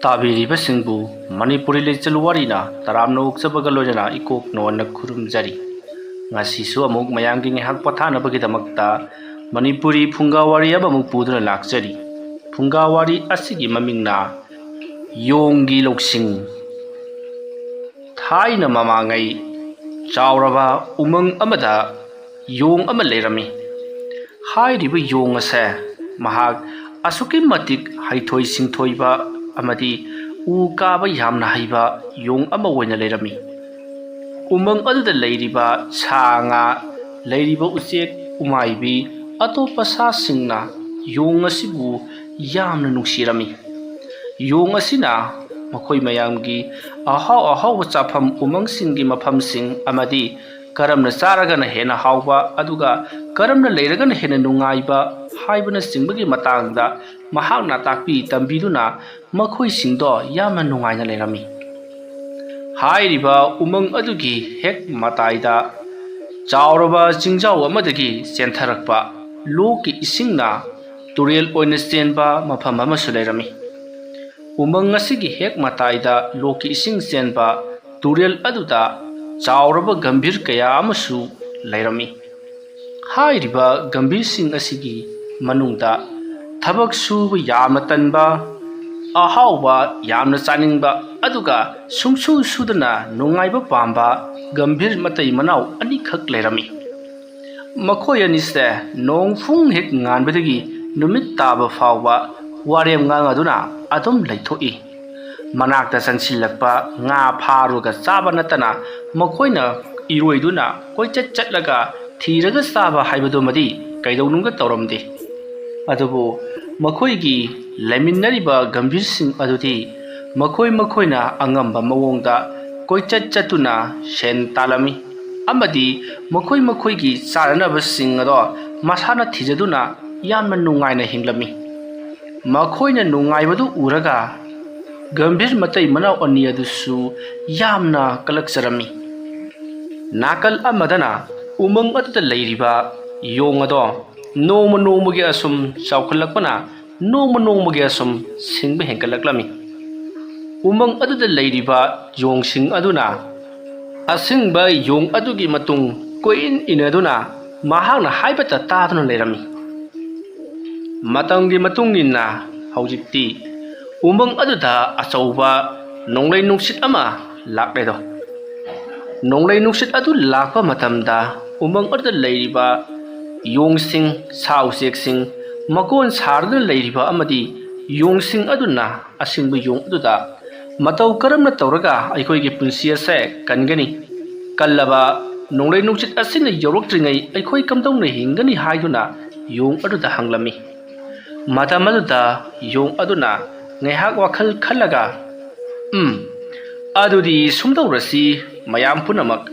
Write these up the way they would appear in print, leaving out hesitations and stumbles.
ताबीरिबसिंबु मणिपुरी लेचल वारीना तरामना उक्सबगा लोजना इकोक नोना खुरुमजरी ngasisu amuk mayamgi ngehak pathanabagidamagta manipuri phungawari abamuk puduna lakjari phungawari asigi mamingna yonggi loksing thaina mamangai chawraba umang amada yong ama lerami hairiba yong ase mahak asuki matik haithoi singthoiba amadi u kaba yamna haiba yong ama oina lerami umang aduda leiriba sanga leiriba uchek umaibi atopa sa singna yong asibu yamna nuksirami yong asina makoi mayamgi ahaw chafam umang singi mafam sing amadi karamna charagana hena hawba aduga karamna leiragana hena nungaiba haibana singbagi matangda mahakna takpi tambiduna makoi singdo yamna nungaina lerami हाइरिबा उमंग अदुगी हेक मताइदा चावरबा चिंजाव अमदगी सेंथरकपा लोकी इसिंगना तुरेल ओइना चेनबा मफम अमसु Laramie उमंग असिगी हेक मताइदा लोकी इसिंग चेनबा तुरेल अदुदा चावरबा गंभीर कया अमसु Laramie हाइरिबा गंभीर सिंग असिगी मनुंगदा थबक सुब यामना तनबा अहावबा यामना चानिंगबा अदुगा सुंगसु सुदना नुंगाइबा पांबा गंभीर मतई मनाव अनिखक Laramie मखोय अनिसे नोंगफुंग हेक nganbadagi numit taba fawba warem ngangaduna adum leithoi manakta sansilakpa nga pharuga chaba natana makhoina iroiduna koichat chatlaga thiraga chaba haibadumadi kaidonunga tawramde adubu makhoigi leminariba gambhir sing adudi makhoina angamba mawongda koichat chatuna sen talami amadi makhoigi charanaba sing ado masana thijaduna yamna nungaina hinglami makhoina nungaibadu uraga gambhir matai manaw ani adusu yamna kalakjarami nakal amadana umang aduda leiriba yong ado nongma asum chawkhalakpana nongma asum singba hengkalaklami umang aduda leiriba yong sing aduna asingba yong adugi matung koin inaduna mahakna haibata taduna lerami matangi matungina haujikti umang aduda achauba nonglai nungsit ama lakledo nonglai nungsit adu lakpa matamda umang aduda leiriba yong sing sau sek sing makon sarduna leiriba amadi yong sing aduna asingba yong aduda matau karamna tawraga aikhoigi punsi ase kangani kallaba nonglai nungsit asina yoroktrigai aikhoi kamdongna hingani haiduna yong aduda hanglami matamaduda yong aduna ngaihak wakhal khalaga adudi sumdawrasi mayam punamak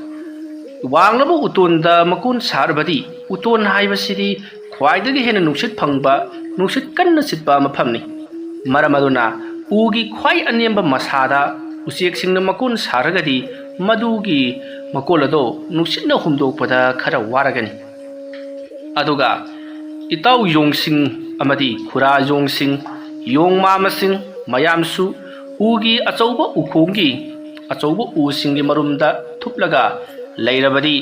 wanglaba utonda makon sarbadi uton haibasidi khwaidagi hena nungsit phangba nungsit kanna sitba mafamni maramaduna ugi khwai anemba masada usek singna makon saragadi madugi makolado nungsitna humdokpada khara waragani aduga itaw yongsing amadi khura yongsing yong mamasing mayamsu ugi achauba ukhongi achauba usingi marumda thuplaga leirabadi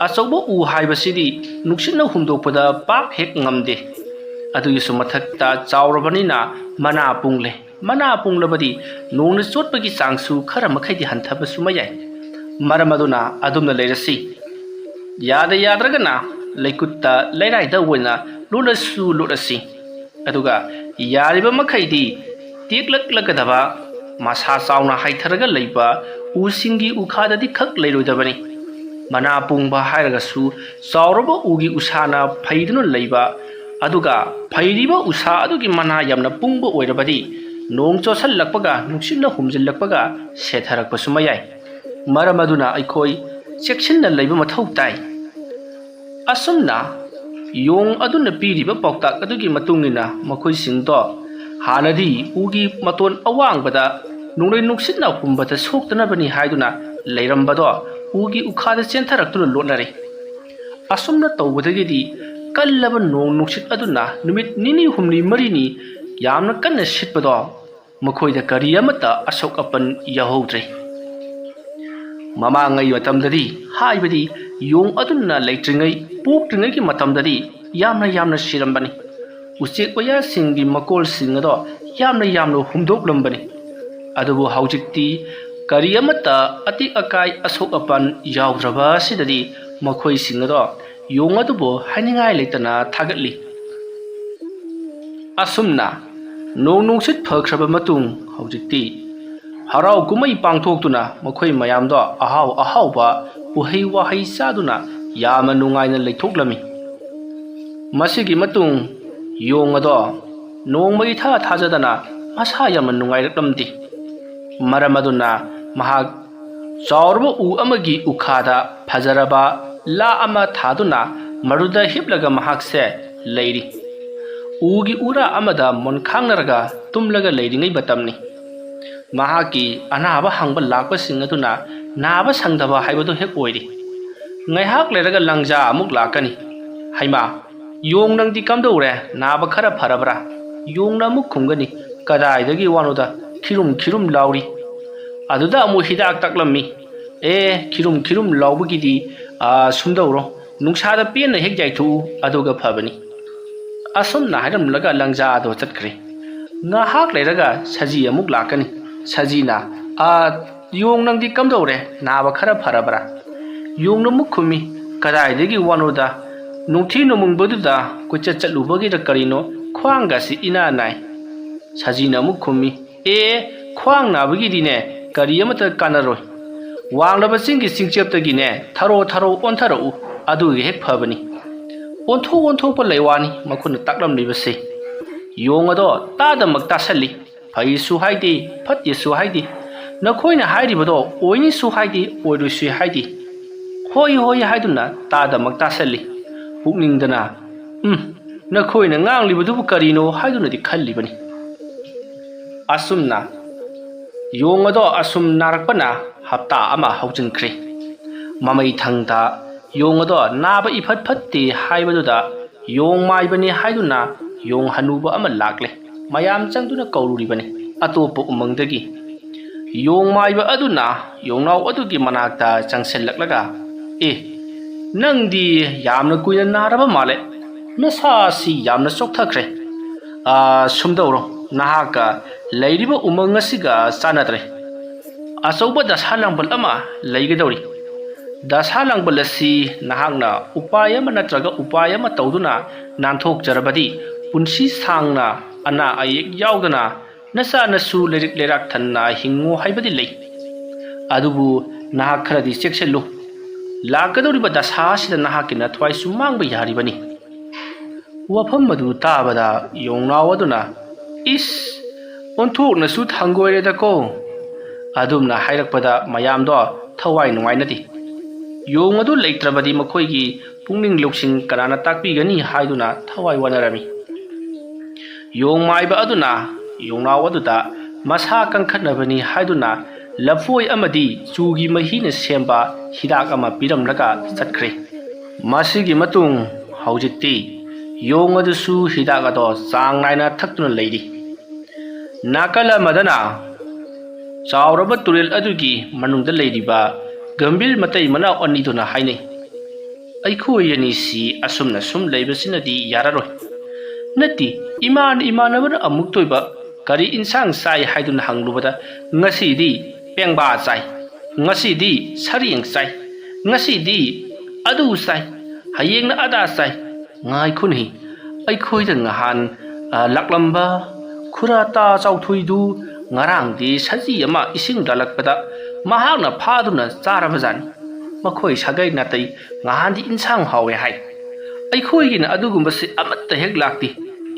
achauba u haibasidi nuksitna humdokpada pak hek ngamde adugi sumathakta chawrabanina mana pungle mana punglabadi nongna chotpagi changsu khara makhaidi hanthaba sumayai maramaduna adumna leirasi yadragana leikutta leiraida wena lulasu lurasi aduga yariba makhaidi teklaklakadaba masa chauna haitharaga leiba usingi ukhadadi khak leiroidabani mana pungba hairagasu chawraba ugi usana phaiduna leiba aduga phairiba usa adugi mana yamna pungba oirabadi nong chosal lakpaga nuksina humjil lakpaga setharakpa sumayai maramaduna aikhoi section leiba mathau tai asumna yong aduna piriba pauktak adugi matungina makhoi singdo hanadi ugi maton awangbada nonglai nuksitna humbata soktanabani haiduna leirambado ugi ukhada chentharaktuna lotnare asumna tawbadagidi kallaba nong nuksit aduna numit nini humni marini yamna kanna sitpado ꯃꯈꯣꯏꯗ ꯀꯔꯤ ꯑꯃꯠꯇ ꯑꯁꯣꯛ ꯑꯄꯟ ꯌꯥꯎꯍꯧꯗ꯭ꯔꯦ꯫ ꯃꯃꯥꯡꯉꯩ ꯃꯇꯝꯗꯗꯤ ꯍꯥꯏꯕꯗꯤ ꯌꯣꯡ ꯑꯗꯨꯅ ꯂꯩꯇ꯭ꯔꯤꯉꯩ ꯄꯣꯛꯇ꯭ꯔꯤꯉꯩꯒꯤ ꯃꯇꯝꯗꯗꯤ ꯌꯥꯝꯅ ꯁꯤꯔꯝꯕꯅꯤ꯫ ꯎꯆꯦꯛ ꯋꯥꯌꯥꯁꯤꯡꯒꯤ ꯃꯀꯣꯜꯁꯤꯡ ꯑꯗꯣ ꯌꯥꯝꯅ ꯍꯨꯝꯗꯣꯛꯂꯝꯕꯅꯤ꯫ ꯑꯗꯨꯕꯨ ꯍꯧꯖꯤꯛꯇꯤ ꯀꯔꯤ ꯑꯃꯠꯇ ꯑꯇꯦꯛ ꯑꯀꯥꯏ ꯑꯁꯣꯛ ꯑꯄꯟ ꯌꯥꯎꯗ꯭ꯔꯕ ꯑꯁꯤꯗꯗꯤ ꯃꯈꯣꯏꯁꯤꯡ ꯑꯗꯣ ꯌꯣꯡ ꯑꯗꯨꯕꯨ ꯍꯥꯏꯅꯤꯡꯉꯥꯏ ꯂꯩꯇꯅ ꯊꯥꯒꯠꯂꯤ꯫ ꯑꯁꯨꯝꯅ ꯅꯣꯡ ꯅꯨꯡꯁꯤꯠ ꯐꯈ꯭ꯔꯕ ꯃꯇꯨꯡ ꯍꯧꯖꯤꯛꯇꯤ ꯍꯔꯥꯎ ꯀꯨꯝꯍꯩ ꯄꯥꯡꯊꯣꯛꯇꯨꯅ ꯃꯈꯣꯏ ꯃꯌꯥꯝꯗꯣ ꯑꯍꯥꯎꯕ ꯎꯍꯩ ꯋꯥꯍꯩ ꯆꯥꯗꯨꯅ ꯌꯥꯝꯅ ꯅꯨꯡꯉꯥꯏꯅ ꯂꯩꯊꯣꯛꯂꯝꯃꯤ꯫ ꯃꯁꯤꯒꯤ ꯃꯇꯨꯡ ꯌꯣꯡ ꯑꯗꯣ ꯅꯣꯡꯃ ꯏꯊꯥ ꯊꯥꯖꯗꯅ ꯃꯁꯥ ꯌꯥꯝꯅ ꯅꯨꯡꯉꯥꯏꯔꯛꯂꯝꯗꯦ꯫ ꯃꯔꯝ ꯑꯗꯨꯅ ꯃꯍꯥꯛ ꯆꯥꯎꯔꯕ ꯎ ꯑꯃꯒꯤ ꯎꯈꯥꯗ ꯐꯖꯔꯕ ꯂꯥ ꯑꯃ ꯊꯥꯗꯨꯅ ꯃꯗꯨꯗ ꯍꯤꯞꯂꯒ ꯃꯍꯥꯛꯁꯦ ꯂꯩꯔꯤ꯫ ꯎꯒꯤ ꯎꯔꯥ ꯑꯃꯗ ꯃꯣꯟꯈꯥꯡꯅꯔꯒ ꯇꯨꯝꯂꯒ ꯂꯩꯔꯤꯉꯩ ꯃꯇꯝꯅꯤ꯫ ꯃꯍꯥꯛꯀꯤ ꯑꯅꯥꯕ ꯍꯪꯕ ꯂꯥꯛꯄꯁꯤꯡ ꯑꯗꯨꯅ ꯅꯥꯕ ꯁꯪꯗꯕ ꯍꯥꯏꯕꯗꯨ ꯍꯦꯛ ꯑꯣꯏꯔꯤ꯫ ꯉꯥꯏꯍꯥꯛ ꯂꯩꯔꯒ ꯂꯪꯖꯥ ꯑꯃꯨꯛ ꯂꯥꯛꯀꯅꯤ꯫ ꯍꯩꯃꯥ ꯌꯣꯡ ꯅꯪꯗꯤ ꯀꯝꯗꯧꯔꯦ, ꯅꯥꯕ ꯈꯔ ꯐꯔꯕ꯭ꯔꯥ? ꯌꯣꯡꯅ ꯑꯃꯨꯛ ꯈꯨꯝꯒꯅꯤ, ꯀꯗꯥꯏꯗꯒꯤ ꯋꯥꯅꯣꯗ, ꯈꯤꯔꯨꯝ ꯂꯥꯎꯔꯤ꯫ ꯑꯗꯨꯗ ꯑꯃꯨꯛ ꯍꯤꯗꯥꯛ ꯇꯥꯛꯂꯝꯃꯤ꯫ ꯈꯤꯔꯨꯝ ꯂꯥꯎꯕꯒꯤꯗꯤ ꯁꯨꯝꯗꯧꯔꯣ, ꯅꯨꯡꯁꯥꯗ ꯄꯦꯟꯅ ꯍꯦꯛ ꯌꯥꯏꯊꯣꯛꯎ, ꯑꯗꯨꯒ ꯐꯕꯅꯤ꯫ ꯑꯁꯨꯝꯅ ꯍꯥꯏꯔꯝꯂꯒ ꯂꯪꯖꯥ ꯑꯗꯣ ꯆꯠꯈ꯭ꯔꯦ꯫ ꯉꯥꯏꯍꯥꯛ ꯂꯩꯔꯒ ꯁꯖꯤ ꯑꯃꯨꯛ ꯂꯥꯛꯀꯅꯤ꯫ ꯁꯖꯤꯅ ꯌꯣꯡ ꯅꯪꯗꯤ ꯀꯝꯗꯧꯔꯦ, ꯅꯥꯕ ꯈꯔ ꯐꯔꯕ꯭ꯔꯥ? ꯌꯣꯡꯅ ꯑꯃꯨꯛ ꯈꯨꯝꯃꯤ, ꯀꯗꯥꯏꯗꯒꯤ ꯋꯥꯅꯣꯗ, ꯅꯨꯡꯊꯤ ꯅꯣꯡꯃꯪꯕꯗꯨꯗ ꯀꯣꯏꯆꯠ ꯆꯠꯂꯨꯕꯒꯤꯔ ꯀꯔꯤꯅꯣ, ꯈ꯭ꯋꯥꯡꯒꯁꯤ ꯏꯅꯥ ꯅꯥꯏ꯫ ꯁꯖꯤꯅ ꯑꯃꯨꯛ ꯈꯨꯝꯃꯤ, ꯈ꯭ꯋꯥꯡ ꯅꯥꯕꯒꯤꯗꯤꯅꯦ ꯀꯔꯤ ꯑꯃꯠꯇ ꯀꯥꯟꯅꯔꯣꯏ, ꯋꯥꯡꯂꯕ ꯆꯤꯡꯒꯤ ꯆꯤꯡꯆꯦꯞꯇꯒꯤꯅꯦ ꯊꯔꯣ ꯑꯣꯟꯊꯔꯛꯎ, ꯑꯗꯨꯒ ꯍꯦꯛ ꯐꯕꯅꯤ꯫ ꯑꯣꯟꯊꯣꯛꯄ ꯂꯩꯋꯥꯅꯤ ꯃꯈꯣꯏꯅ ꯇꯥꯛꯂꯝꯂꯤꯕꯁꯦ꯫ ꯌꯣꯡ ꯑꯗꯣ ꯇꯥꯗꯃꯛ ꯇꯥꯁꯜꯂꯤ꯫ ꯐꯩꯁꯨ ꯍꯥꯏꯗꯦ, ꯐꯠꯇꯦꯁꯨ ꯍꯥꯏꯗꯦ, ꯅꯈꯣꯏꯅ ꯍꯥꯏꯔꯤꯕꯗꯣ ꯑꯣꯏꯅꯤꯁꯨ ꯍꯥꯏꯗꯦ, ꯑꯣꯏꯔꯣꯏꯁꯨ ꯍꯥꯏꯗꯦ, ꯍꯣꯏ ꯍꯥꯏꯗꯨꯅ ꯇꯥꯗꯃꯛ ꯇꯥꯁꯜꯂꯤ꯫ ꯄꯨꯛꯅꯤꯡꯗꯅ ꯅꯈꯣꯏꯅ ꯉꯥꯡꯂꯤꯕꯗꯨꯕꯨ ꯀꯔꯤꯅꯣ ꯍꯥꯏꯗꯨꯅꯗꯤ ꯈꯜꯂꯤꯕꯅꯤ꯫ ꯑꯁꯨꯝꯅ ꯌꯣꯡ ꯑꯗꯣ ꯑꯁꯨꯝ ꯅꯥꯔꯛꯄꯅ ꯍꯞꯇꯥ ꯑꯃ ꯍꯧꯖꯤꯟꯈ꯭ꯔꯦ꯫ ꯃꯃꯩꯊꯪꯗ ꯌꯣꯡ ꯑꯗꯣ ꯅꯥꯕ ꯏꯐꯠ ꯐꯠꯇꯦ ꯍꯥꯏꯕꯗꯨꯗ ꯌꯣꯡ ꯃꯥꯏꯕꯅꯤ ꯍꯥꯏꯗꯨꯅ ꯌꯣꯡ ꯍꯅꯨꯕ ꯑꯃ ꯂꯥꯛꯂꯦ꯫ ꯃꯌꯥꯝ ꯆꯪꯗꯨꯅ ꯀꯧꯔꯨꯔꯤꯕꯅꯤ ꯑꯇꯣꯞꯄ ꯎꯃꯪꯗꯒꯤ꯫ ꯌꯣꯡ ꯃꯥꯏꯕ ꯑꯗꯨꯅ ꯌꯣꯡꯅꯥꯎ ꯑꯗꯨꯒꯤ ꯃꯅꯥꯛꯇ ꯆꯪꯁꯤꯜꯂꯛꯂꯒ, ꯅꯪꯗꯤ ꯌꯥꯝꯅ ꯀꯨꯏꯅ ꯅꯥꯔꯕ ꯃꯥꯜꯂꯦ, ꯅꯁꯥꯁꯤ ꯌꯥꯝꯅ ꯆꯣꯛꯊꯈ꯭ꯔꯦ꯫ ꯁꯨꯝꯗꯧꯔꯣ, ꯅꯍꯥꯛꯀ ꯂꯩꯔꯤꯕ ꯎꯃꯪ ꯑꯁꯤꯒ ꯆꯥꯟꯅꯗ꯭ꯔꯦ꯫ ꯑꯆꯧꯕ ꯗꯁꯥ ꯂꯥꯡꯕꯜ ꯑꯃ ꯂꯩꯒꯗꯧꯔꯤ꯫ ꯗꯁꯥ ꯂꯥꯡꯕꯜ ꯑꯁꯤ ꯅꯍꯥꯛꯅ ꯎꯄꯥꯏ ꯑꯃ ꯅꯠꯇ꯭ꯔꯒ ꯎꯄꯥꯏ ꯑꯃ ꯇꯧꯗꯨꯅ ꯅꯥꯟꯊꯣꯛꯆꯔꯕꯗꯤ ꯄꯨꯟꯁꯤ ꯁꯥꯡꯅ ꯑꯅꯥ ꯑꯌꯦꯛ ꯌꯥꯎꯗꯅ ꯅꯆꯥ ꯅꯁꯨ ꯂꯩꯔꯤꯛ ꯂꯩꯔꯥꯛ ꯊꯟꯅ ꯍꯤꯡꯉꯨ ꯍꯥꯏꯕꯗꯤ ꯂꯩ꯫ ꯑꯗꯨꯕꯨ ꯅꯍꯥꯛ ꯈꯔꯗꯤ ꯆꯦꯛꯁꯤꯜꯂꯨ, ꯂꯥꯛꯀꯗꯧꯔꯤꯕ ꯗꯁꯥ ꯑꯁꯤꯗ ꯅꯍꯥꯛꯀꯤ ꯅꯊ꯭ꯋꯥꯏꯁꯨ ꯃꯥꯡꯕ ꯌꯥꯔꯤꯕꯅꯤ꯫ ꯋꯥꯐꯝ ꯑꯗꯨ ꯇꯥꯕꯗ ꯌꯣꯡꯅꯥꯎ ꯑꯗꯨꯅ, ꯑꯣꯟꯊꯣꯛꯅꯁꯨ ꯊꯪꯒꯣꯏꯔꯦꯗꯀꯣ, ꯑꯗꯨꯝꯅ ꯍꯥꯏꯔꯛꯄꯗ ꯃꯌꯥꯝꯗꯣ ꯊꯋꯥꯏ ꯅꯨꯡꯉꯥꯏꯅꯗꯦ꯫ ꯌꯣꯡ ꯑꯗꯨ ꯂꯩꯇ꯭ꯔꯕꯗꯤ ꯃꯈꯣꯏꯒꯤ ꯄꯨꯛꯅꯤꯡ ꯂꯧꯁꯤꯡ ꯀꯅꯥꯅ ꯇꯥꯛꯄꯤꯒꯅꯤ ꯍꯥꯏꯗꯨꯅ ꯊꯋꯥꯏ ꯋꯥꯅꯔꯝꯃꯤ꯫ ꯌꯣꯡ ꯃꯥꯏꯕ ꯑꯗꯨꯅ ꯌꯣꯡꯅꯥꯎ ꯑꯗꯨꯗ ꯃꯁꯥ ꯀꯟꯈꯠꯅꯕꯅꯤ ꯍꯥꯏꯗꯨꯅ ꯂꯐꯣꯏ ꯑꯃꯗꯤ ꯆꯨꯒꯤ ꯃꯍꯤꯅ ꯁꯦꯝꯕ ꯍꯤꯗꯥꯛ ꯑꯃ ꯄꯤꯔꯝꯂꯒ ꯆꯠꯈ꯭ꯔꯦ꯫ ꯃꯁꯤꯒꯤ ꯃꯇꯨꯡ ꯍꯧꯖꯤꯛꯇꯤ ꯌꯣꯡ ꯑꯗꯨꯁꯨ ꯍꯤꯗꯥꯛ ꯑꯗꯣ ꯆꯥꯡ ナꯏꯅ ꯊꯛꯇꯨꯅ ꯂꯩꯔꯤ꯫ ꯅꯥꯀꯜ ꯑꯃꯗꯅ ꯆꯥꯎꯔꯕ ꯇꯨꯔꯦꯜ ꯑꯗꯨꯒꯤ ꯃꯅꯨꯡꯗ ꯂꯩꯔꯤꯕ ꯒꯝꯚꯤꯔ ꯃꯇꯩ ꯃꯅꯥꯎ ꯑꯅꯤꯗꯨꯅ ꯍꯥꯏꯅꯩ, ꯑꯩꯈꯣꯏ ꯑꯅꯤꯁꯤ ꯑꯁꯨꯝꯅ ꯁꯨꯝ ꯂꯩꯕꯁꯤꯅꯗꯤ ꯌꯥꯔꯔꯣꯏ꯫ ꯅꯠꯇꯦ, ꯏꯃꯥꯟꯅꯕꯅ ꯑꯃꯨꯛ ꯇꯣꯏꯕ ꯀꯔꯤ ꯏꯟꯁꯥꯡ ꯆꯥꯏ ꯍꯥꯏꯗꯨꯅ ꯍꯪꯂꯨꯕꯗ ꯉꯁꯤꯗꯤ ꯄꯦꯡꯕꯥ ꯆꯥꯏ, ꯉꯁꯤꯗꯤ ꯁꯔꯦꯡ ꯆꯥꯏ, ꯉꯁꯤꯗꯤ ꯑꯗꯨ ꯆꯥꯏ, ꯍꯌꯦꯡꯅ ꯑꯗꯥ ꯆꯥꯏ꯫ ꯉꯥꯏꯈꯣꯅꯦ, ꯑꯩꯈꯣꯏꯗ ꯅꯍꯥꯟ ꯂꯥꯛꯂꯝꯕ ꯈꯨꯔꯥꯇꯥ ꯆꯥꯎꯊꯣꯏꯗꯨ ꯉꯔꯥꯡꯗꯤ ꯁꯖꯤ ꯑꯃ ꯏꯁꯤꯡ ꯂꯥꯜꯂꯛꯄꯗ ꯃꯍꯥꯛꯅ ꯐꯥꯗꯨꯅ ꯆꯥꯔꯕꯖꯥꯠꯅꯤ꯫ ꯃꯈꯣꯏ ꯁꯥꯒꯩ ꯅꯥꯇꯩ ꯉꯍꯥꯟꯗꯤ ꯏꯟꯁꯥꯡ ꯍꯥꯎꯋꯦ ꯍꯥꯏ, ꯑꯩꯈꯣꯏꯒꯤꯅ ꯑꯗꯨꯒꯨꯝꯕꯁꯤ ꯑꯃꯠꯇ ꯍꯦꯛ ꯂꯥꯛꯇꯦ꯫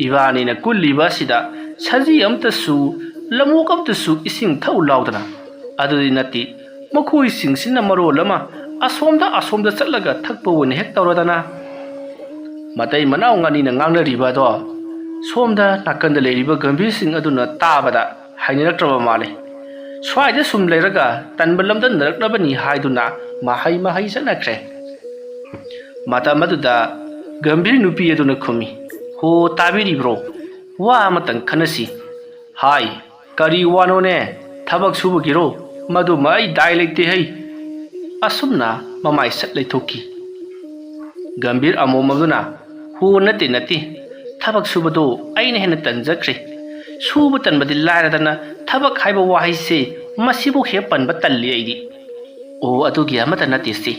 ꯏꯕꯥꯅꯤꯅ ꯀꯨꯜꯂꯤꯕ ꯑꯁꯤꯗ ꯁꯖꯤ ꯑꯃꯇꯁꯨ ꯂꯃꯣꯛ ꯑꯃꯇꯁꯨ ꯏꯁꯤꯡ ꯊꯛꯎ ꯂꯥꯎꯗꯅ, ꯑꯗꯨꯗꯤ ꯅꯠꯇꯦ, ꯃꯈꯣꯏꯁꯤꯡꯁꯤꯅ ꯃꯔꯣꯜ ꯑꯃ ꯑꯁꯣꯝꯗ ꯆꯠꯂꯒ ꯊꯛꯄ ꯑꯣꯏꯅ ꯍꯦꯛ ꯇꯧꯔꯗꯅ꯫ ꯃꯇꯩ ꯃꯅꯥꯎ ꯑꯅꯤꯅ ꯉꯥꯡꯅꯔꯤꯕ ꯑꯗꯣ ꯁꯣꯝꯗ ꯅꯥꯀꯟꯗ ꯂꯩꯔꯤꯕ ꯒꯝꯚꯤꯔꯁꯤꯡ ꯑꯗꯨꯅ ꯇꯥꯕꯗ ꯍꯩꯅꯔꯛꯇ꯭ꯔꯕ ꯃꯥꯜꯂꯦ꯫ ꯁ꯭ꯋꯥꯏꯗ ꯁꯨꯝ ꯂꯩꯔꯒ ꯇꯟꯕ ꯂꯝꯗꯟꯅꯔꯛꯂꯕꯅꯤ ꯍꯥꯏꯗꯨꯅ ꯃꯍꯩ ꯆꯠꯅꯈ꯭ꯔꯦ꯫ ꯃꯇꯝ ꯑꯗꯨꯗ ꯒꯝꯚꯤꯔ ꯅꯨꯄꯤ ꯑꯗꯨꯅ ꯈꯨꯝꯃꯤ, ꯍꯣ ꯇꯥꯕꯤꯔꯤꯕ꯭ꯔꯣ, ꯋꯥ ꯑꯃꯇꯪ ꯈꯟꯅꯁꯤ꯫ ꯍꯥꯏ, Kari wanone thabak subagiro madu mai dai lekte hai asumna mamai sat leithoki Gambir amom aduna hu nati thabak subado aina hena tanjakre suba tanbadi lairadana thabak haiba wahai se masibu he panba talli aidi o adugi amata nati se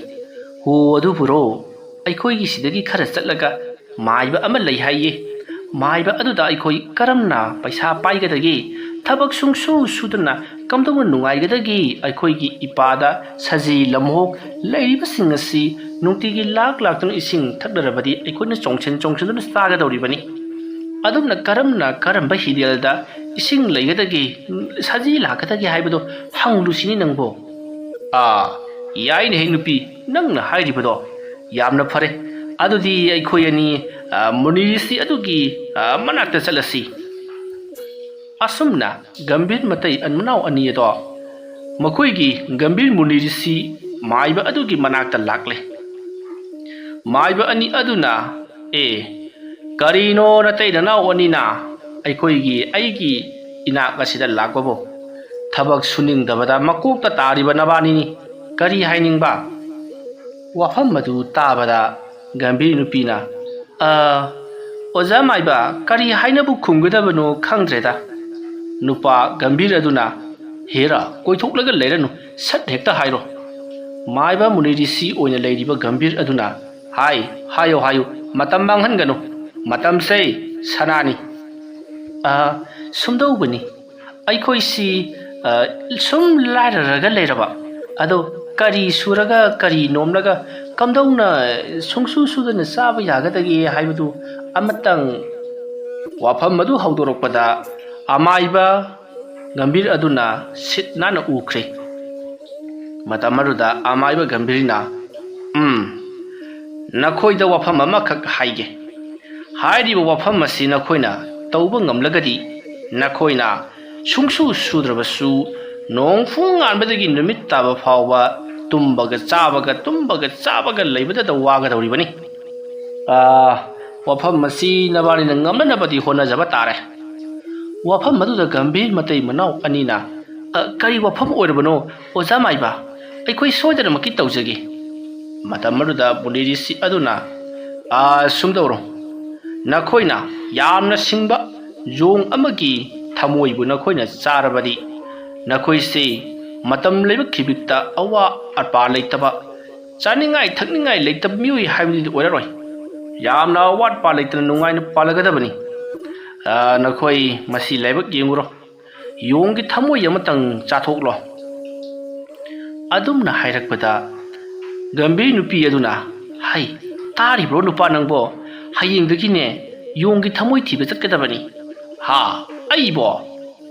hu adu buro aikoi gi sidagi khara chatlaga maiba ama lei haiye maiba aduda aikoi karamna paisa paigadagi thabak sungsu sudana kamdong nungai gadagi aikoi gi ipada saji lamhok leiriba singasi nungtigi lak tun ising thakdarabadi aikoina chongchen na saga dawribani adumna karamba hidiyalda ising leigadagi saji lakadagi haibado hanglusini nangbo yaine he nupi nangna hairibado yamna phare adudi aikoi ani munirisi adugi manakta chalasi asumna Gambir matai anmanau ani ado makoigi Gambir munirisi maiba adugi manakta lakle maiba ani aduna karino natai nanau anina aikoigi aigi inak asida lakbabo thabak suning dabada makokta tariba nabani ni kari hainingba wafam madu tabada Gambir nupina oza maiba kari hainabu khumgadabano khangdreda nupa Gambir aduna hera koithoklaga leiranu sat hekta hairo maiba munirisi oina leiriba Gambir aduna hayo matam manghanganu matam sei sanani sumdawbani aikoi si sum lairaga leiraba ado kari suraga kari nomlaga kamdawna sungsu sudana saba yagadagi haibadu amatang wafam madu hawdorokpada amaiba Gambir aduna sit nana ukre matamaruda amaiba Gambirina nakoida wafam amakak haige hairiba wafam asi nakoina tauba ngamlagadi nakoina sungsu sudrabasu nongfung anbadagi numit taba fawba tumbaga chabaga leibada waga dawribani wafam asi nabani ngamna nabadi hona jaba tare wafam maduda Gambir matai manau anina kari wafam oirabano oza maiba aikoi soidana maki tawjagi matam maduda munirisi aduna sumdawro nakoina yamna singba yong amagi thamoibu nakoina charabadi nakoi se matam leiba khibikta awa arpa leitaba chaningai thakningai leitab miui haibdi oiraroi yamna wat pa leitana nungaina palagadabani nakoi masi leibak yenguro yonggi thamoi amatang chathoklo adumna hairakpada Gambir nupi aduna hai taribro nupa nangbo hayengdagine yonggi thamoi thiba chatkadabani aibo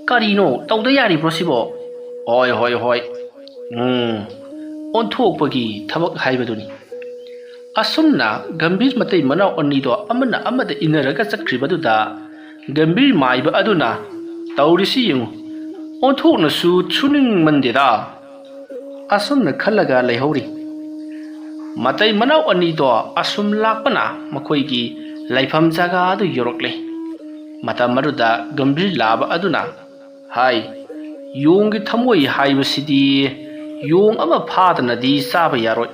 karino tawda yaribro sibo hoi onthokpagi thabak haibaduni asumna Gambir matai manau anido amada inaraga chakribaduda Gambir maiba aduna tawrisi yengu onthokna su chuning mandeda asumna khalaga leihori matai manau anido asum lakpana makoigi laifam jaga adu yorokle matam maruda Gambir laba aduna hai yonggi thamoi haibasidi yong ama phadanadi saba yaroi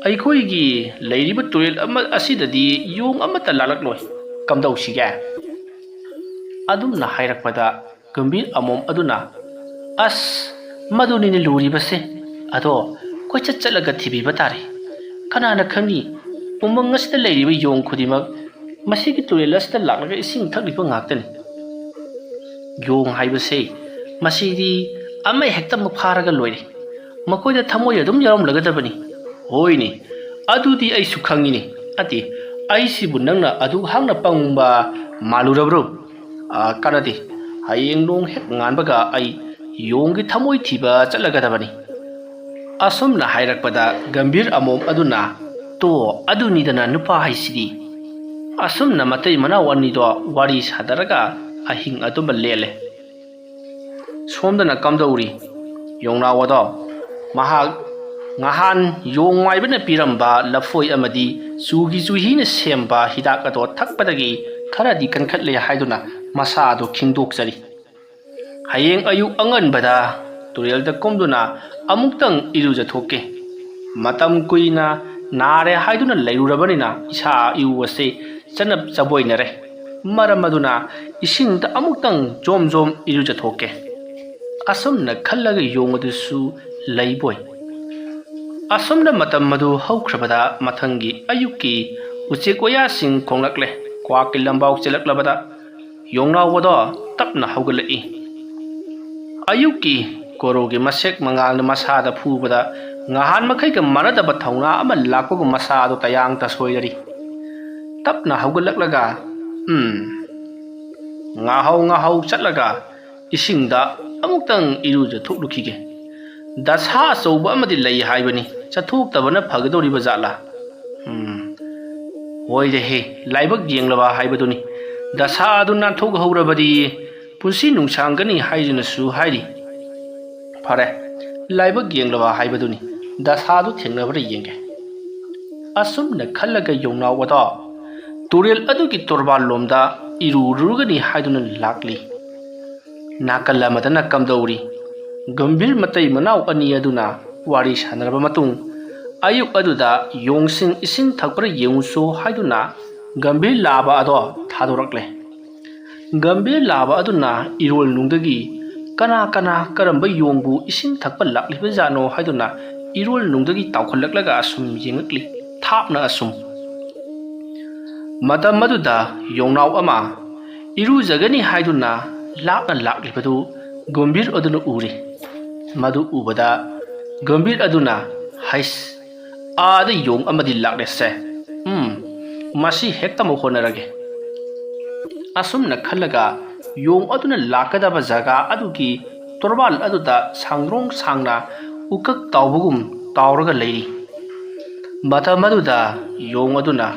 aikoigi leiriba toil ama asidadi yong ama talalakloi kamdausiga adumna hairakpada Gambir amom aduna maduni ni luri base ado koi chalaga thibiba tare kanana khangni umang asida leiriba yong khudimak masigi toil asida laklaga ising thaklipa ngaktani yong haibase masidi ama hekta mpharaga loire makoida thamoi adum yarom lagadabani hoini adudi ai sukhangini ati ai sibu nangna adu hangna pangba malurabro kanadi hayeng nong hek nganbaga ai yonggi thamoi thiba chalagadabani asumna hairakpada Gambir amom aduna to aduni dana nupa haisidi asumna matai manawani do wari sadaraga ahing aduma lele somdana kamdauri yongna wado mahak ngahan yong maibana piramba lafoi amadi sugi suhina semba hidak ado thakpadagi kharadi kankhatle haiduna masa ado khingdok chari ꯍꯌꯦꯡ ꯑꯌꯨꯛ ꯑꯉꯟꯕꯗ ꯇꯨꯔꯦꯜꯗ ꯀꯨꯝꯗꯨꯅ ꯑꯃꯨꯛꯇꯪ ꯏꯔꯨꯖꯊꯣꯛꯀꯦ꯫ ꯃꯇꯝ ꯀꯨꯏꯅ ꯅꯥꯔꯦ ꯍꯥꯏꯗꯨꯅ ꯂꯩꯔꯨꯔꯕꯅꯤꯅ ꯏꯁꯥ ꯏꯎ ꯑꯁꯤ ꯆꯅꯞ ꯆꯕꯣꯏꯅꯔꯦ꯫ ꯃꯔꯝ ꯑꯗꯨꯅ ꯏꯁꯤꯡꯗ ꯑꯃꯨꯛꯇꯪ ꯖꯣꯝ ꯖꯣꯝ ꯏꯔꯨꯖꯊꯣꯛꯀꯦ꯫ ꯑꯁꯨꯝꯅ ꯈꯜꯂꯒ ꯌꯣꯡ ꯑꯗꯨꯁꯨ ꯂꯩꯕꯣꯏ꯫ ꯑꯁꯨꯝꯅ ꯃꯇꯝ ꯑꯗꯨ ꯍꯧꯈ꯭ꯔꯕꯗ ꯃꯊꯪꯒꯤ ꯑꯌꯨꯛꯀꯤ ꯎꯆꯦꯛ ꯋꯥꯌꯥꯁꯤꯡ ꯈꯣꯡꯂꯛꯂꯦ꯫ ꯀ꯭ꯋꯥꯛꯀꯤ ꯂꯝꯕꯥꯎ ꯆꯦꯜꯂꯛꯂꯕꯗ ꯌꯣꯡꯅꯥꯎꯕꯗꯣ ꯇꯞꯅ ꯍꯧꯒꯠꯂꯛꯏ꯫ ꯑꯌꯨꯛꯀꯤ ꯀꯣꯔꯧꯒꯤ ꯃꯁꯦꯛ ꯃꯉꯥꯜꯅ ꯃꯁꯥꯗ ꯐꯨꯕꯗ ꯉꯍꯥꯟ ꯃꯈꯩꯒ ꯃꯥꯟꯅꯗꯕ ꯊꯧꯅꯥ ꯑꯃ ꯂꯥꯛꯄꯒꯨꯝ ꯃꯁꯥꯗꯣ ꯇꯌꯥꯡ ꯇꯁꯣꯏꯔꯔꯤ꯫ ꯇꯞꯅ ꯍꯧꯒꯠꯂꯛꯂꯒ ꯉꯥꯍꯧ ꯆꯠꯂꯒ ꯏꯁꯤꯡꯗ ꯑꯃꯨꯛꯇꯪ ꯏꯔꯨꯖꯊꯣꯛꯂꯨꯈꯤꯒꯦ꯫ ꯗꯁꯥ ꯑꯆꯧꯕ ꯑꯃꯗꯤ ꯂꯩ ꯍꯥꯏꯕꯅꯤ, ꯆꯠꯊꯣꯛꯇꯕꯅ ꯐꯒꯗꯧꯔꯤꯕ ꯖꯥꯠꯂꯥ? ꯍꯣꯏꯗꯦꯍꯦ, ꯂꯥꯏꯕꯛ ꯌꯦꯡꯂꯕ ꯍꯥꯏꯕꯗꯨꯅꯤ꯫ ꯗꯁꯥ ꯑꯗꯨ ꯅꯥꯟꯊꯣꯛꯍꯧꯔꯕꯗꯤ ꯄꯨꯟꯁꯤ ꯅꯨꯡꯁꯥꯡꯒꯅꯤ ꯍꯥꯏꯗꯨꯅꯁꯨ ꯍꯥꯏꯔꯤ꯫ ꯐꯔꯦ, ꯂꯥꯏꯕꯛ ꯌꯦꯡꯂꯕ ꯍꯥꯏꯕꯗꯨꯅꯤ, ꯗꯁꯥꯗꯨ ꯊꯦꯡꯅꯕ꯭ꯔꯥ ꯌꯦꯡꯒꯦ꯫ ꯑꯁꯨꯝꯅ ꯈꯜꯂꯒ ꯌꯣꯡꯅꯥꯎ ꯑꯗꯣ ꯇꯨꯔꯦꯜ ꯑꯗꯨꯒꯤ ꯇꯣꯔꯕꯥꯟ ꯂꯣꯝꯗ ꯏꯔꯨꯔꯨꯒꯅꯤ ꯍꯥꯏꯗꯨꯅ ꯂꯥꯛꯂꯤ꯫ ꯅꯥꯀꯜ ꯑꯃꯗꯅ ꯀꯝꯗꯧꯔꯤ ꯒꯝꯚꯤꯔ ꯃꯇꯩ ꯃꯅꯥꯎ ꯑꯅꯤ ꯑꯗꯨꯅ ꯋꯥꯔꯤ ꯁꯥꯟꯅꯔꯕ ꯃꯇꯨꯡ ꯑꯌꯨꯛ ꯑꯗꯨꯗ ꯌꯣꯡꯁꯤꯡ ꯏꯁꯤꯡ ꯊꯛꯄ꯭ꯔꯥ ꯌꯦꯡꯉꯨꯆꯣ ꯍꯥꯏꯗꯨꯅ ꯒꯝꯚꯤꯔ ꯂꯥꯕ ꯑꯗꯣ ꯊꯥꯗꯣꯔꯛꯂꯦ꯫ ꯒꯝꯚꯤꯔ ꯂꯥꯕ ꯑꯗꯨꯅ ꯏꯔꯣꯜꯅꯨꯡꯗꯒꯤ ꯀꯅꯥ ꯀꯔꯝꯕ ꯌꯣꯡꯕꯨ ꯏꯁꯤꯡ ꯊꯛꯄ ꯂꯥꯛꯂꯤꯕꯖꯥꯠꯅꯣ ꯍꯥꯏꯗꯨꯅ ꯏꯔꯣꯜꯅꯨꯡꯗꯒꯤ ꯇꯥꯎꯈꯠꯂꯛꯂꯒ ꯑꯁꯨꯝ ꯌꯦꯡꯉꯛꯂꯤ, ꯊꯥꯞꯅ ꯑꯁꯨꯝ꯫ ꯃꯇꯝ ꯑꯗꯨꯗ ꯌꯣꯡꯅꯥꯎ ꯑꯃ ꯏꯔꯨꯖꯒꯅꯤ ꯍꯥꯏꯗꯨꯅ ꯂꯥꯞꯅ ꯂꯥꯛꯂꯤꯕꯗꯨ ꯒꯝꯚꯤꯔ ꯑꯗꯨꯅ ꯎꯔꯤ꯫ ꯃꯗꯨ ꯎꯕꯗ ꯒꯝꯚꯤꯔ ꯑꯗꯨꯅ ꯍꯩꯁ, ꯑꯥꯗ ꯌꯣꯡ ꯑꯃꯗꯤ ꯂꯥꯛꯂꯦꯁꯦ, ꯃꯁꯤ ꯍꯦꯛꯇꯃꯛ ꯍꯣꯠꯅꯔꯒꯦ꯫ ꯑꯁꯨꯝꯅ ꯈꯜꯂꯒ ꯌꯣꯡ ꯑꯗꯨꯅ ꯂꯥꯛꯀꯗꯕ ꯖꯒꯥ ꯑꯗꯨꯒꯤ ꯇꯣꯔꯕꯥꯟ ꯑꯗꯨꯗ ꯁꯥꯡꯗ꯭ꯔꯣꯡ ꯁꯥꯡꯅ ꯎꯀꯛ ꯇꯥꯎꯕꯒꯨꯝ ꯇꯥꯎꯔꯒ ꯂꯩꯔꯤ꯫ ꯃꯇꯝ ꯑꯗꯨꯗ ꯌꯣꯡ ꯑꯗꯨꯅ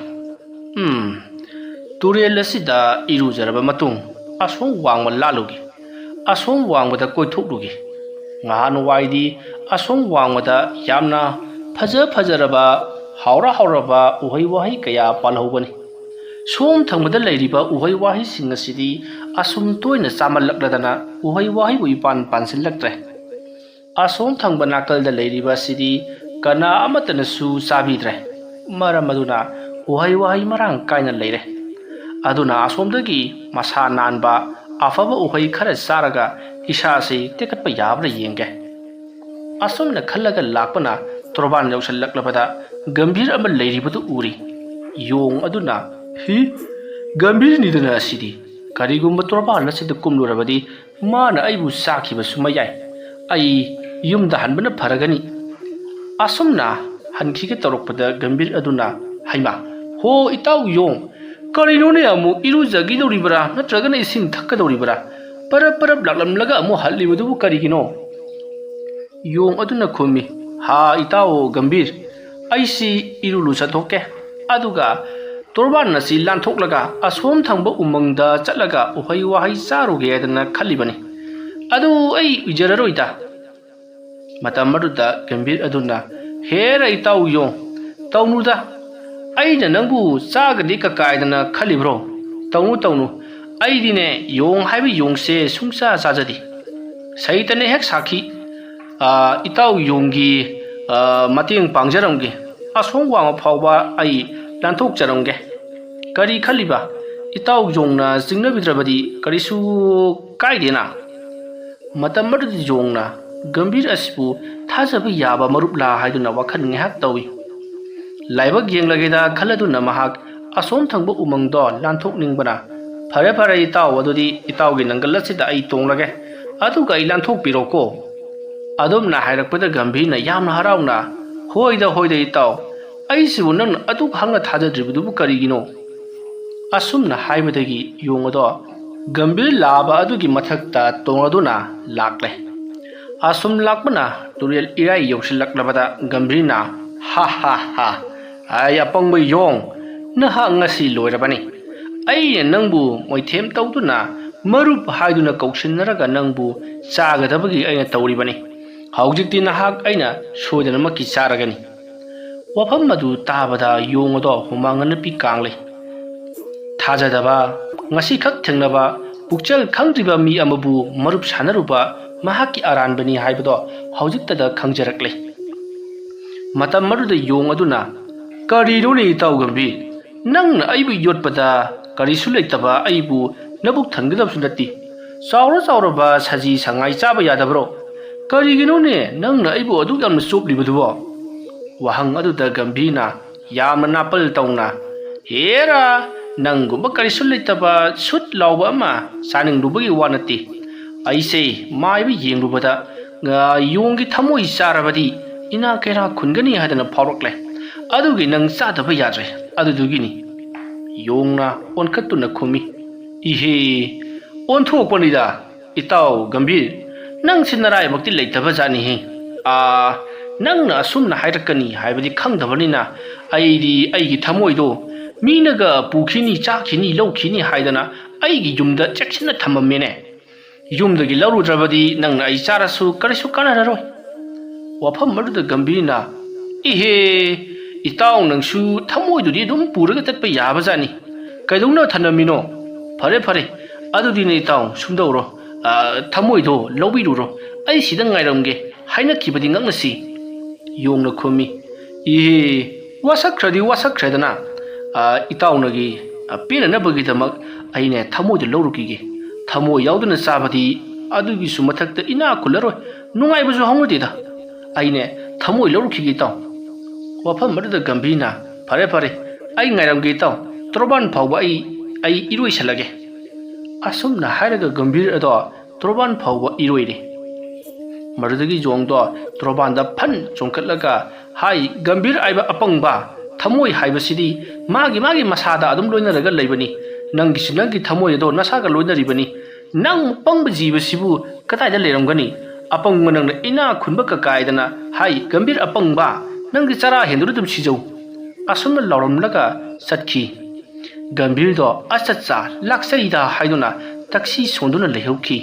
ꯇꯨꯔꯦꯜ ꯑꯁꯤꯗ ꯏꯔꯨꯖꯔꯕ ꯃꯇꯨꯡ ꯑꯁꯣꯝ ꯋꯥꯡꯃ ꯂꯥꯜꯂꯨꯒꯦ, ꯑꯁꯣꯝ ꯋꯥꯡꯃꯗ ꯀꯣꯏꯊꯣꯛꯂꯨꯒꯦ꯫ ꯅꯍꯥꯟꯋꯥꯏꯗꯤ ꯑꯁꯣꯝ ꯋꯥꯡꯃꯗ ꯌꯥꯝꯅ ꯐꯖꯔꯕ ꯍꯥꯎꯔꯕ ꯎꯍꯩ ꯋꯥꯍꯩ ꯀꯌꯥ ꯄꯥꯜꯍꯧꯕꯅꯤ꯫ ꯁꯣꯝ ꯊꯪꯕꯗ ꯂꯩꯔꯤꯕ ꯎꯍꯩ ꯋꯥꯍꯩꯁꯤꯡ ꯑꯁꯤꯗꯤ ꯑꯁꯨꯝ ꯇꯣꯏꯅ ꯆꯥꯃꯜꯂꯛꯂꯗꯅ ꯎꯍꯩ ꯋꯥꯍꯩꯕꯨ ꯏꯄꯥꯟ ꯄꯥꯟꯁꯤꯜꯂꯛꯇ꯭ꯔꯦ꯫ ꯑꯁꯣꯝ ꯊꯪꯕ ꯅꯥꯀꯜꯗ ꯂꯩꯔꯤꯕ ꯑꯁꯤꯗꯤ ꯀꯅꯥ ꯑꯃꯠꯇꯅꯁꯨ ꯆꯥꯕꯤꯗ꯭ꯔꯦ꯫ ꯃꯔꯝ ꯑꯗꯨꯅ ꯎꯍꯩ ꯋꯥꯍꯩ ꯃꯔꯥꯡ ꯀꯥꯏꯅ ꯂꯩꯔꯦ꯫ ꯑꯗꯨꯅ ꯑꯁꯣꯝꯗꯒꯤ ꯃꯁꯥ ꯅꯥꯟꯕ ꯑꯐꯕ ꯎꯍꯩ ꯈꯔ ꯆꯥꯔꯒ ꯏꯁꯥꯁꯤ ꯇꯦꯛꯈꯠꯄ ꯌꯥꯕ꯭ꯔꯥ ꯌꯦꯡꯒꯦ꯫ ꯑꯁꯨꯝꯅ ꯈꯜꯂꯒ ꯂꯥꯛꯄꯅ ꯇꯣꯔꯕꯥꯟ ꯌꯧꯁꯤꯜꯂꯛꯂꯕꯗ ꯒꯝꯚꯤꯔ ꯑꯃ ꯂꯩꯔꯤꯕꯗꯨ ꯎꯔꯤ꯫ ꯌꯣꯡ ꯑꯗꯨꯅ ꯒꯝꯚꯤꯔꯅꯤꯗꯅ ꯑꯁꯤꯗꯤ, ꯀꯔꯤꯒꯨꯝꯕ ꯇꯣꯔꯕꯥꯟ ꯑꯁꯤꯗ ꯀꯨꯝꯂꯨꯔꯕꯗꯤ ꯃꯥꯅ ꯑꯩꯕꯨ ꯆꯥꯈꯤꯕꯁꯨ ꯃꯌꯥꯏ, ꯑꯩ ꯌꯨꯝꯗ ꯍꯟꯕꯅ ꯐꯔꯒꯅꯤ꯫ ꯑꯁꯨꯝꯅ ꯍꯟꯈꯤꯒꯦ ꯇꯧꯔꯛꯄꯗ ꯒꯝꯚꯤꯔ ꯑꯗꯨꯅ ꯍꯩꯃꯥ, ꯍꯣ ꯏꯇꯥꯎ ꯌꯣꯡ, ꯀꯔꯤꯅꯣꯅꯦ, ꯑꯃꯨꯛ ꯏꯔꯨꯖꯈꯤꯗꯧꯔꯤꯕ꯭ꯔꯥ ꯅꯠꯇ꯭ꯔꯒꯅ ꯏꯁꯤꯡ ꯊꯛꯀꯗꯧꯔꯤꯕ꯭ꯔꯥ? ꯄꯔꯞ ꯂꯥꯛꯂꯝꯂꯒ ꯑꯃꯨꯛ ꯍꯜꯂꯤꯕꯗꯨꯕꯨ ꯀꯔꯤꯒꯤꯅꯣ? ꯌꯣꯡ ꯑꯗꯨꯅ ꯈꯨꯝꯃꯤ, ꯏꯇꯥꯎ ꯒꯝꯚꯤꯔ, ꯑꯩꯁꯤ ꯏꯔꯨ ꯂꯨꯖꯊꯣꯛꯀꯦ, ꯑꯗꯨꯒ ꯇꯣꯔꯕꯥꯟ ꯑꯁꯤ ꯂꯥꯟꯊꯣꯛꯂꯒ ꯑꯁꯣꯝ ꯊꯪꯕ ꯎꯃꯪꯗ ꯆꯠꯂꯒ ꯎꯍꯩ ꯋꯥꯍꯩ ꯆꯥꯔꯨꯒꯦ ꯍꯥꯏꯗꯅ ꯈꯜꯂꯤꯕꯅꯤ꯫ ꯑꯗꯨ ꯑꯩ ꯎꯏꯖꯔꯔꯣꯏꯗ꯫ ꯃꯇꯝ ꯑꯗꯨꯗ ꯒꯝꯚꯤꯔ ꯑꯗꯨꯅ ꯍꯦꯔꯥ ꯏꯇꯥꯎ ꯌꯣꯡ, ꯇꯧꯅꯨꯗ, ꯑꯩꯅ ꯅꯪꯕꯨ ꯆꯥꯒꯅꯤ ꯀꯥꯏꯗꯅ ꯈꯜꯂꯤꯕ꯭ꯔꯣ? ꯇꯧꯅꯨ, ꯑꯩꯗꯤꯅꯦ ꯌꯣꯡ ꯍꯥꯏꯕ ꯌꯣꯡꯁꯦ ꯁꯨꯡꯆꯥ ꯆꯥꯖꯗꯦ꯫ ꯁꯩꯇꯅ ꯍꯦꯛ ꯁꯥꯈꯤ, ꯏꯇꯥꯎ ꯌꯣꯡꯒꯤ ꯃꯇꯦꯡ ꯄꯥꯡꯖꯔꯝꯒꯦ, ꯑꯁꯣꯝ ꯋꯥꯡꯃ ꯐꯥꯎꯕ ꯑꯩ ꯂꯥꯟꯊꯣꯛꯆꯔꯝꯒꯦ꯫ ꯀꯔꯤ ꯈꯜꯂꯤꯕ? ꯏꯇꯥꯎ ꯌꯣꯡꯅ ꯆꯤꯡꯅꯕꯤꯗ꯭ꯔꯕꯗꯤ ꯀꯔꯤꯁꯨ ꯀꯥꯏꯗꯦꯅ꯫ ꯃꯇꯝ ꯑꯗꯨꯗ ꯌꯣꯡꯅ ꯒꯝꯚꯤꯔ ꯑꯁꯤꯕꯨ ꯊꯥꯖꯕ ꯌꯥꯕ ꯃꯔꯨꯞꯂꯥ ꯍꯥꯏꯗꯨꯅ ꯋꯥꯈꯜ ꯉꯥꯏꯍꯥꯛ ꯇꯧꯏ꯫ ꯂꯥꯏꯕꯛ ꯌꯦꯡꯂꯒꯦꯗ ꯈꯜꯂꯗꯨꯅ ꯃꯍꯥꯛ ꯑꯁꯣꯝ ꯊꯪꯕ ꯎꯃꯪꯗꯣ ꯂꯥꯟꯊꯣꯛꯅꯤꯡꯕꯅ ꯐꯔꯦ ꯏꯇꯥꯎ, ꯑꯗꯨꯗꯤ ꯏꯇꯥꯎꯒꯤ ꯅꯪꯒꯜ ꯑꯁꯤꯗ ꯑꯩ ꯇꯣꯡꯂꯒꯦ, ꯑꯗꯨꯒ ꯑꯩ ꯂꯥꯟꯊꯣꯛꯄꯤꯔꯣꯀꯣ꯫ ꯑꯗꯨꯝꯅ ꯍꯥꯏꯔꯛꯄꯗ ꯒꯝꯚꯤꯔꯅ ꯌꯥꯝꯅ ꯍꯔꯥꯎꯅ ꯍꯣꯏꯗ ꯏꯇꯥꯎ, ꯑꯩꯁꯤꯕꯨ ꯅꯪꯅ ꯑꯗꯨꯛ ꯍꯛꯅ ꯊꯥꯖꯗ꯭ꯔꯤꯕꯗꯨꯕꯨ ꯀꯔꯤꯒꯤꯅꯣ? ꯑꯁꯨꯝꯅ ꯍꯥꯏꯕꯗꯒꯤ ꯌꯣꯡ ꯑꯗꯣ ꯒꯝꯚꯤꯔ ꯂꯥꯕ ꯑꯗꯨꯒꯤ ꯃꯊꯛꯇ ꯇꯣꯡꯂꯗꯨꯅ ꯂꯥꯛꯂꯦ꯫ ꯑꯁꯨꯝ ꯂꯥꯛꯄꯅ ꯇꯨꯔꯦꯜ ꯏꯔꯥꯏ ꯌꯧꯁꯤꯜꯂꯛꯂꯕꯗ ꯒꯝꯚꯤꯔꯅ ꯑꯩ ꯑꯄꯪꯕ ꯌꯣꯡ, ꯅꯍꯥꯛ ꯉꯁꯤ ꯂꯣꯏꯔꯕꯅꯤ꯫ ꯑꯩꯅ ꯅꯪꯕꯨ ꯃꯣꯏꯊꯦꯝ ꯇꯧꯗꯨꯅ ꯃꯔꯨꯞ ꯍꯥꯏꯗꯨꯅ ꯀꯧꯁꯤꯟꯅꯔꯒ ꯅꯪꯕꯨ ꯆꯥꯒꯗꯕꯒꯤ ꯑꯩꯅ ꯇꯧꯔꯤꯕꯅꯤ꯫ ꯍꯧꯖꯤꯛꯇꯤ ꯅꯍꯥꯛ ꯑꯩꯅ ꯁꯣꯏꯗꯅꯃꯛꯀꯤ ꯆꯥꯔꯒꯅꯤ꯫ ꯋꯥꯐꯝ ꯑꯗꯨ ꯇꯥꯕꯗ ꯌꯣꯡ ꯑꯗꯣ ꯍꯨꯃꯥꯡ ꯑꯅꯞꯄꯤ ꯀꯥꯡꯂꯦ꯫ ꯊꯥꯖꯗꯕ, ꯉꯁꯤꯈꯛ ꯊꯦꯡꯅꯕ ꯄꯨꯛꯆꯦꯜ ꯈꯪꯗ꯭ꯔꯤꯕ ꯃꯤ ꯑꯃꯕꯨ ꯃꯔꯨꯞ ꯁꯥꯟꯅꯔꯨꯕ ꯃꯍꯥꯛꯀꯤ ꯑꯔꯥꯟꯕꯅꯤ ꯍꯥꯏꯕꯗꯣ ꯍꯧꯖꯤꯛꯇꯗ ꯈꯪꯖꯔꯛꯂꯦ꯫ ꯃꯇꯝ ꯑꯗꯨꯗ ꯌꯣꯡ ꯑꯗꯨꯅ "ꯀꯔꯤꯅꯣꯅꯦ ꯏꯇꯥꯎ ꯒꯝꯚꯤꯔ, ꯅꯪꯅ ꯑꯩꯕꯨ ꯌꯣꯠꯄꯗ ꯀꯔꯤꯁꯨ ꯂꯩꯇꯕ ꯑꯩꯕꯨ ꯅꯕꯨꯛ ꯊꯟꯒꯗꯕꯁꯨ ꯅꯠꯇꯦ, ꯆꯥꯎꯔꯕ ꯁꯖꯤ ꯁꯉꯥꯏ ꯆꯥꯕ ꯌꯥꯗꯕ꯭ꯔꯣ? ꯀꯔꯤꯒꯤꯅꯣꯅꯦ ꯅꯪꯅ ꯑꯩꯕꯨ ꯑꯗꯨꯛ ꯌꯥꯝꯅ ꯆꯣꯞꯂꯤꯕꯗꯨꯕꯣ?" ꯋꯥꯍꯪ ꯑꯗꯨꯗ ꯒꯝꯚꯤꯔꯅ ꯌꯥꯝꯅ ꯅꯥꯄꯜ ꯇꯧꯅ "ꯍꯦꯔꯥ, ꯅꯪꯒꯨꯝꯕ ꯀꯔꯤꯁꯨ ꯂꯩꯇꯕ ꯁꯨꯠ ꯂꯥꯎꯕ ꯑꯃ ꯆꯥꯅꯤꯡꯂꯨꯕꯒꯤ ꯋꯥ ꯅꯠꯇꯦ꯫ ꯑꯩꯁꯦ ꯃꯥꯏꯕ ꯌꯦꯡꯂꯨꯕꯗ ꯌꯣꯡꯒꯤ ꯊꯃꯣꯏ ꯆꯥꯔꯕꯗꯤ ꯏꯅꯥ ꯀꯩꯔꯥ ꯈꯨꯟꯒꯅꯤ ꯍꯥꯏꯗꯅ ꯐꯥꯎꯔꯛꯂꯦ꯫ ꯑꯗꯨꯒꯤ ꯅꯪ ꯆꯥꯗꯕ ꯌꯥꯗ꯭ꯔꯦ, ꯑꯗꯨꯗꯨꯒꯤꯅꯤ꯫ ꯌꯣꯡꯅ ꯑꯣꯟꯈꯠꯇꯨꯅ ꯈꯨꯝꯃꯤ꯫ "ꯏꯍꯦ, ꯑꯣꯟꯊꯣꯛꯄꯅꯤꯗ ꯏꯇꯥꯎ ꯒꯝꯚꯤꯔ, ꯅꯪꯁꯤ ꯅꯔꯥꯏꯕꯛꯇꯤ ꯂꯩꯇꯕ ꯖꯥꯠꯅꯤꯍꯦ꯫ ꯅꯪꯅ ꯑꯁꯨꯝꯅ ꯍꯥꯏꯔꯛꯀꯅꯤ ꯍꯥꯏꯕꯗꯤ ꯈꯪꯗꯕꯅꯤꯅ ꯑꯩꯗꯤ ꯑꯩꯒꯤ ꯊꯃꯣꯏꯗꯣ ꯃꯤꯅꯒ ꯄꯨꯈꯤꯅꯤ, ꯆꯥꯈꯤꯅꯤ, ꯂꯧꯈꯤꯅꯤ ꯍꯥꯏꯗꯅ ꯑꯩꯒꯤ ꯌꯨꯝꯗ ꯆꯦꯛꯁꯤꯟꯅ ꯊꯝꯃꯝꯃꯦꯅꯦ꯫ ꯌꯨꯝꯗꯒꯤ ꯂꯧꯔꯨꯗ꯭ꯔꯕꯗꯤ ꯅꯪꯅ ꯑꯩ ꯆꯥꯔꯁꯨ ꯀꯔꯤꯁꯨ ꯀꯥꯟꯅꯔꯔꯣꯏ." ꯋꯥꯐꯝ ꯑꯗꯨꯗ ꯒꯝꯚꯤꯔꯅ "ꯏꯍꯦ, ꯏꯇꯥꯎ ꯅꯪꯁꯨ ꯊꯃꯣꯏꯗꯨꯗꯤ ꯑꯗꯨꯝ ꯄꯨꯔꯒ ꯆꯠꯄ ꯌꯥꯕꯖꯥꯠꯅꯤ, ꯀꯩꯗꯧꯅ ꯊꯅꯝꯃꯤꯅꯣ? ꯐꯔꯦ, ꯑꯗꯨꯗꯤꯅꯦ ꯏꯇꯥꯎ ꯁꯨꯝꯗꯧꯔꯣ, ꯊꯃꯣꯏꯗꯣ ꯂꯧꯕꯤꯔꯨꯔꯣ, ꯑꯩ ꯁꯤꯗ ꯉꯥꯏꯔꯝꯒꯦ, ꯍꯥꯏꯅꯈꯤꯕꯗꯤ ꯉꯛꯅꯁꯤ." ꯌꯣꯡꯅ ꯈꯨꯝꯃꯤ꯫ "ꯏꯍꯦ, ꯋꯥꯁꯛꯈ꯭ꯔꯦꯗꯅ, ꯏꯇꯥꯎꯅꯒꯤ ꯄꯦꯟꯅꯅꯕꯒꯤꯗꯃꯛ ꯑꯩꯅꯦ ꯊꯃꯣꯏꯗ ꯂꯧꯔꯨꯈꯤꯒꯦ꯫ ꯊꯃꯣꯏ ꯌꯥꯎꯗꯅ ꯆꯥꯕꯗꯤ ꯑꯗꯨꯒꯤꯁꯨ ꯃꯊꯛꯇ ꯏꯅꯥꯛ ꯈꯨꯜꯂꯔꯣꯏ, ꯅꯨꯡꯉꯥꯏꯕꯁꯨ ꯍꯧꯅꯗꯦꯗ꯫ ꯑꯩꯅꯦ ꯊꯃꯣꯏ ꯂꯧꯔꯨꯈꯤꯒꯦ ꯏꯇꯥꯎ." ꯋꯥꯐꯝ ꯑꯗꯨꯗ ꯒꯝꯚꯤꯔꯅ "ꯐꯔꯦ, ꯑꯩ ꯉꯥꯏꯔꯝꯒꯦ ꯏꯇꯥꯎ, ꯇꯣꯔꯕꯥꯟ ꯐꯥꯎꯕ ꯑꯩ ꯏꯔꯣꯏꯁꯜꯂꯒꯦ." ꯑꯁꯨꯝꯅ ꯍꯥꯏꯔꯒ ꯒꯝꯚꯤꯔ ꯑꯗꯣ ꯇꯣꯔꯕꯥꯟ ꯐꯥꯎꯕ ꯏꯔꯣꯏꯔꯦ꯫ ꯃꯗꯨꯗꯒꯤ ꯌꯣꯡꯗꯣ ꯇꯣꯔꯕꯥꯟꯗ ꯐꯟ ꯆꯣꯡꯈꯠꯂꯒ "ꯍꯥꯏ ꯒꯝꯚꯤꯔ ꯑꯥꯏꯕ ꯑꯄꯪꯕ, ꯊꯃꯣꯏ ꯍꯥꯏꯕꯁꯤꯗꯤ ꯃꯥꯒꯤ ꯃꯁꯥꯗ ꯑꯗꯨꯝ ꯂꯣꯏꯅꯔꯒ ꯂꯩꯕꯅꯤ꯫ ꯅꯪꯒꯤꯁꯨ ꯅꯪꯒꯤ ꯊꯃꯣꯏ ꯑꯗꯣ ꯅꯁꯥꯒ ꯂꯣꯏꯅꯔꯤꯕꯅꯤ꯫ ꯅꯪ ꯄꯪꯕ ꯖꯤꯕꯁꯤꯕꯨ ꯀꯗꯥꯏꯗ ꯂꯩꯔꯝꯒꯅꯤ? ꯑꯄꯪꯕ ꯅꯪꯅ ꯏꯅꯥꯛ ꯈꯨꯟꯕ ꯀꯥꯏꯗꯅ, ꯍꯥꯏ ꯒꯝꯚꯤꯔ ꯑꯄꯪꯕ, ꯅꯪꯒꯤ ꯆꯔꯥ ꯍꯦꯟꯗꯨꯅ ꯑꯗꯨꯝ ꯁꯤꯖꯧ." ꯑꯁꯨꯝꯅ ꯂꯥꯎꯔꯝꯂꯒ ꯆꯠꯈꯤ꯫ ꯒꯝꯚꯤꯔꯗꯣ "ꯑꯆꯠꯆꯥ, ꯂꯥꯛꯆꯩꯗ" ꯍꯥꯏꯗꯨꯅ ꯇꯛꯁꯤ ꯁꯣꯟꯗꯨꯅ ꯂꯩꯍꯧꯈꯤ꯫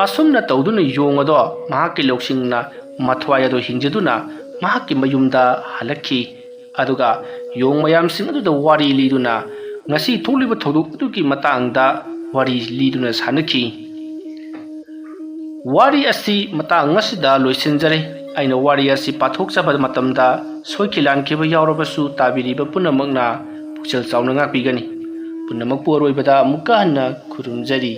ꯑꯁꯨꯝꯅ ꯇꯧꯗꯨꯅ ꯌꯣꯡ ꯑꯗꯣ ꯃꯍꯥꯛꯀꯤ ꯂꯧꯁꯤꯡꯅ ꯃꯊ꯭ꯋꯥꯏ ꯑꯗꯨ ꯍꯤꯡꯖꯗꯨꯅ ꯃꯍꯥꯛꯀꯤ ꯃꯌꯨꯝꯗ ꯍꯜꯂꯛꯈꯤ꯫ ꯑꯗꯨꯒ ꯌꯣꯡ ꯃꯌꯥꯝꯁꯤꯡ ꯑꯗꯨꯗ ꯋꯥꯔꯤ ꯂꯤꯗꯨꯅ ꯉꯁꯤ ꯊꯣꯛꯂꯤꯕ ꯊꯧꯗꯣꯛ ꯑꯗꯨꯒꯤ ꯃꯇꯥꯡꯗ ꯋꯥꯔꯤ ꯂꯤꯗꯨꯅ ꯁꯥꯟꯅꯈꯤ꯫ ꯋꯥꯔꯤ ꯑꯁꯤ ꯃꯇꯥꯡ ꯑꯁꯤꯗ ꯂꯣꯏꯁꯤꯟꯖꯔꯦ꯫ ꯑꯩꯅ ꯋꯥꯔꯤ ꯑꯁꯤ ꯄꯥꯊꯣꯛꯆꯕ ꯃꯇꯝꯗ ꯁꯣꯏꯈꯤ ꯂꯥꯟꯈꯤꯕ ꯌꯥꯎꯔꯕꯁꯨ ꯇꯥꯕꯤꯔꯤꯕ ꯄꯨꯝꯅꯃꯛꯅ ꯄꯨꯛꯆꯦꯜ ꯆꯥꯎꯅ ꯉꯥꯛꯄꯤꯒꯅꯤ꯫ ꯄꯨꯝꯅꯃꯛꯄꯨ ꯑꯔꯣꯏꯕꯗ ꯑꯃꯨꯛꯀ ꯍꯟꯅ ꯈꯨꯔꯨꯝꯖꯔꯤ꯫